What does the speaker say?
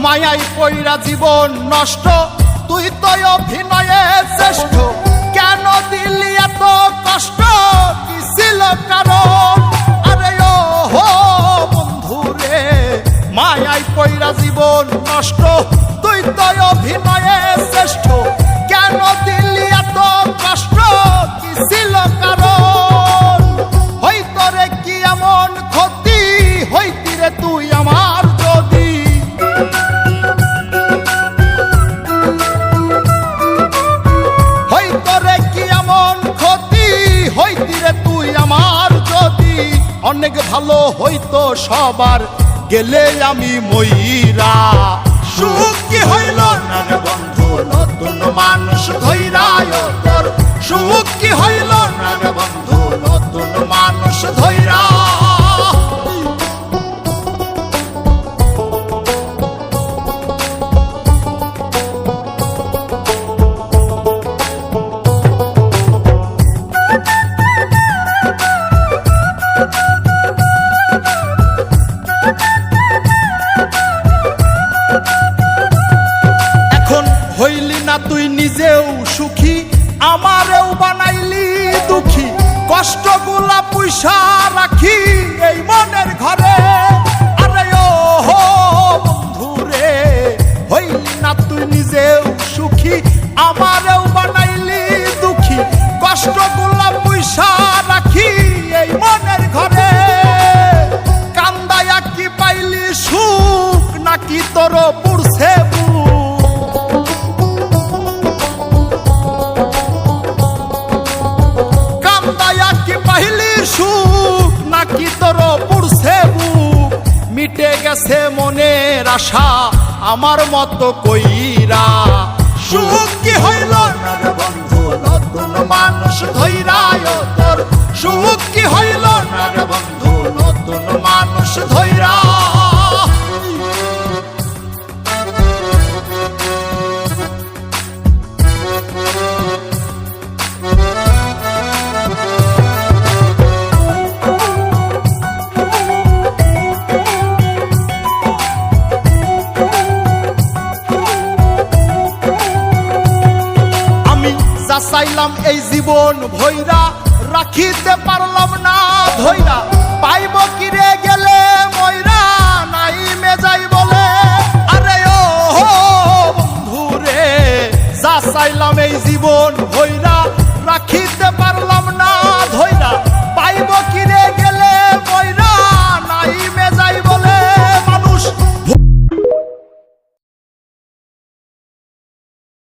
মায়াই পইরা জীবন নষ্ট, তুই তো অভিনয়ে শ্রেষ্ঠ। কেন দিলি এত কষ্ট, কি ছিল কারণ? আরে ও হো বন্ধু রে, মায়াই পইরা জীবন নষ্ট, তুই তো অভিনয়ে শ্রেষ্ঠ। কেন দিলি এত কষ্ট, কি ছিল কারণ? হইতো রে কি এমন ক্ষতি, হইতি রে তুই আমার যদি। হইতো রে কি এমন ক্ষতি, হইতি রে তুই আমার যদি। অনেক ভালো হইতো সবার, গেলে আমি ময়রা। সুখ কি হইল না রে বন্ধু, নতুন মানুষ ধৈরায় তোর। সুখ কি হইল না রে বন্ধু, নতুন মানুষ ধৈরা। হইলি না তুই নিজেও সুখী, আমারেও বানাইলি দুঃখী। কষ্টগুলা পয়সা রাখি এই মনের ঘরে। আরে ও হো বন্ধু রে, হইলি না তুই নিজেও সুখী, আমারেও বানাইলি দুঃখী। কষ্টগুলা পয়সা রাখি এই মনের ঘরে। কান্দায়া কি পাইলি সুখ, নাকি তোর পুরছে বুক? সুখ নাকি তোর পুরছে বুক? মিটে গেছে মনের আশা আমার মতো কইরা। সুখ কি হইল না রে বন্ধু, নতুন মানুষ ধৈরায় তোর। সুখ কি হইল না রে বন্ধু, নতুন মানুষ ধৈরা। চাইলাম এই জীবন ভৈরা, রাখিতে পারলাম না ধৈরা। পাইব কিরে গেলে ময়রা, নাই মেজাই বলে। আরে ও বন্ধু রে, যা চাইলাম এই জীবন